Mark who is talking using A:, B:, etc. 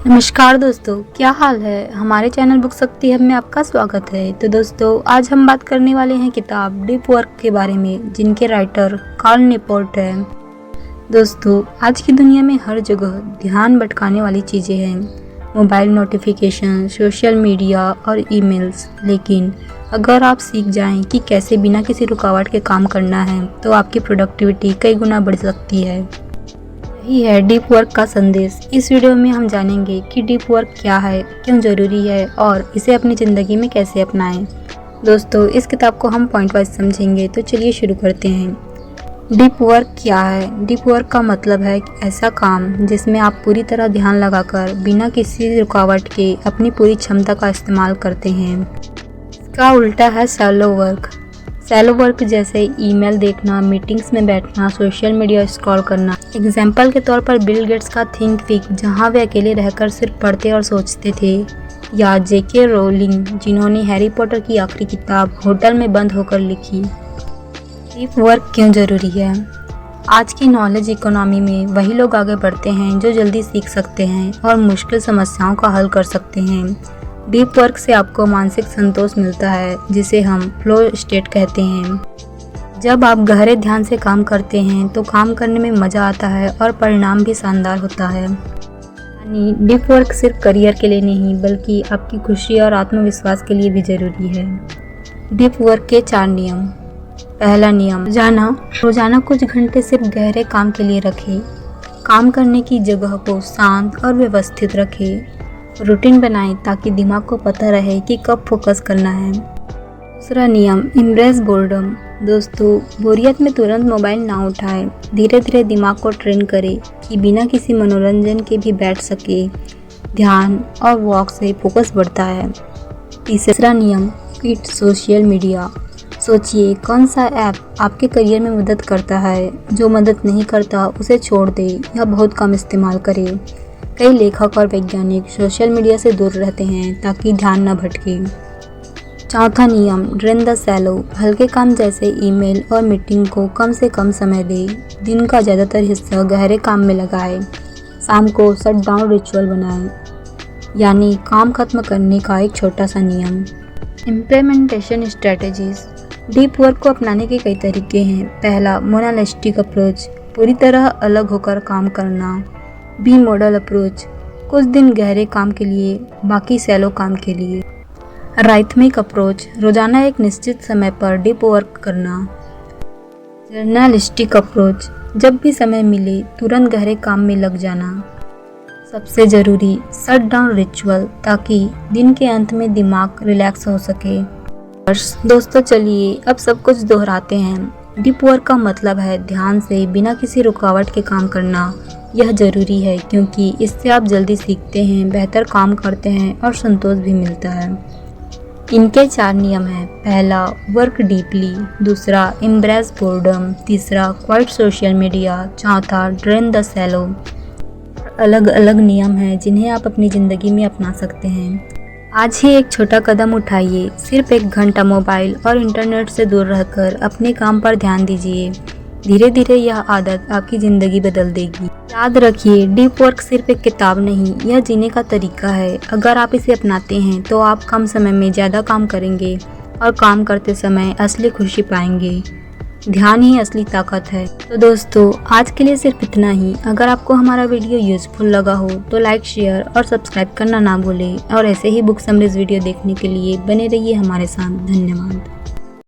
A: नमस्कार दोस्तों, क्या हाल है। हमारे चैनल बुक शक्ति हब में आपका स्वागत है। तो दोस्तों, आज हम बात करने वाले हैं किताब डीप वर्क के बारे में, जिनके राइटर कार्ल न्यूपोर्ट है। दोस्तों, आज की दुनिया में हर जगह ध्यान भटकाने वाली चीज़ें हैं, मोबाइल नोटिफिकेशन, सोशल मीडिया और ईमेल्स। लेकिन अगर आप सीख जाएं कि कैसे बिना किसी रुकावट के काम करना है, तो आपकी प्रोडक्टिविटी कई गुना बढ़ सकती है। यही है डीप वर्क का संदेश। इस वीडियो में हम जानेंगे कि डीप वर्क क्या है, क्यों ज़रूरी है और इसे अपनी ज़िंदगी में कैसे अपनाएं। दोस्तों, इस किताब को हम पॉइंट वाइज समझेंगे, तो चलिए शुरू करते हैं। डीप वर्क क्या है। डीप वर्क का मतलब है ऐसा काम जिसमें आप पूरी तरह ध्यान लगाकर बिना किसी रुकावट के अपनी पूरी क्षमता का इस्तेमाल करते हैं। इसका उल्टा है शैलो वर्क। शैलो वर्क जैसे ईमेल देखना, मीटिंग्स में बैठना, सोशल मीडिया स्क्रॉल करना। एग्जाम्पल के तौर पर बिल गेट्स का थिंक वीक, जहाँ वे अकेले रहकर सिर्फ पढ़ते और सोचते थे, या जेके रोलिंग, जिन्होंने हैरी पॉटर की आखिरी किताब होटल में बंद होकर लिखी। डीप वर्क क्यों ज़रूरी है। आज की नॉलेज इकोनॉमी में वही लोग आगे बढ़ते हैं जो जल्दी सीख सकते हैं और मुश्किल समस्याओं का हल कर सकते हैं। डीप वर्क से आपको मानसिक संतोष मिलता है, जिसे हम फ्लो स्टेट कहते हैं। जब आप गहरे ध्यान से काम करते हैं तो काम करने में मज़ा आता है और परिणाम भी शानदार होता है। यानी डीप वर्क सिर्फ करियर के लिए नहीं, बल्कि आपकी खुशी और आत्मविश्वास के लिए भी ज़रूरी है। डीप वर्क के 4 नियम। पहला नियम, रोजाना कुछ घंटे सिर्फ गहरे काम के लिए रखें। काम करने की जगह को शांत और व्यवस्थित रखें। रूटीन बनाएं ताकि दिमाग को पता रहे कि कब फोकस करना है। दूसरा नियम, एम्ब्रेस बोर्डम। दोस्तों, बोरियत में तुरंत मोबाइल ना उठाएं। धीरे धीरे दिमाग को ट्रेन करें कि बिना किसी मनोरंजन के भी बैठ सके। ध्यान और वॉक से फोकस बढ़ता है। तीसरा नियम, क्विट सोशल मीडिया। सोचिए कौन सा ऐप आपके करियर में मदद करता है। जो मदद नहीं करता उसे छोड़ दें या बहुत कम इस्तेमाल करें। कई लेखक और वैज्ञानिक सोशल मीडिया से दूर रहते हैं ताकि ध्यान न भटके। चौथा नियम, ड्रेन द शैलो। हल्के काम जैसे ईमेल और मीटिंग को कम से कम समय दें। दिन का ज़्यादातर हिस्सा गहरे काम में लगाएं। शाम को शट डाउन रिचुअल बनाएं, यानी काम खत्म करने का एक छोटा सा नियम। Implementation strategies. डीप वर्क को अपनाने के कई तरीके हैं। पहला, मोनालिस्टिक अप्रोच, पूरी तरह अलग होकर काम करना। बी मॉडल अप्रोच, कुछ दिन गहरे काम के लिए, बाकी शैलो काम के लिए। राइथमिक अप्रोच, रोजाना एक निश्चित समय पर डीप वर्क करना। जर्नलिस्टिक अप्रोच, जब भी समय मिले तुरंत गहरे काम में लग जाना। सबसे ज़रूरी, शट डाउन रिचुअल, ताकि दिन के अंत में दिमाग रिलैक्स हो सके। दोस्तों, चलिए अब सब कुछ दोहराते हैं। डीप वर्क का मतलब है ध्यान से बिना किसी रुकावट के काम करना। यह ज़रूरी है क्योंकि इससे आप जल्दी सीखते हैं, बेहतर काम करते हैं और संतोष भी मिलता है। इनके 4 नियम हैं। पहला, वर्क डीपली। दूसरा, एम्ब्रेस बोर्डम। तीसरा, क्वाइट सोशल मीडिया। चौथा, ड्रेन द शैलो। अलग अलग नियम हैं जिन्हें आप अपनी ज़िंदगी में अपना सकते हैं। आज ही एक छोटा कदम उठाइए। सिर्फ 1 घंटा मोबाइल और इंटरनेट से दूर रहकर अपने काम पर ध्यान दीजिए। धीरे धीरे यह आदत आपकी ज़िंदगी बदल देगी। याद रखिए, डीप वर्क सिर्फ एक किताब नहीं, यह जीने का तरीका है। अगर आप इसे अपनाते हैं तो आप कम समय में ज़्यादा काम करेंगे और काम करते समय असली खुशी पाएंगे। ध्यान ही असली ताकत है। तो दोस्तों, आज के लिए सिर्फ इतना ही। अगर आपको हमारा वीडियो यूजफुल लगा हो तो लाइक, शेयर और सब्सक्राइब करना ना भूलें। और ऐसे ही बुक समरीज वीडियो देखने के लिए बने रहिए हमारे साथ। धन्यवाद।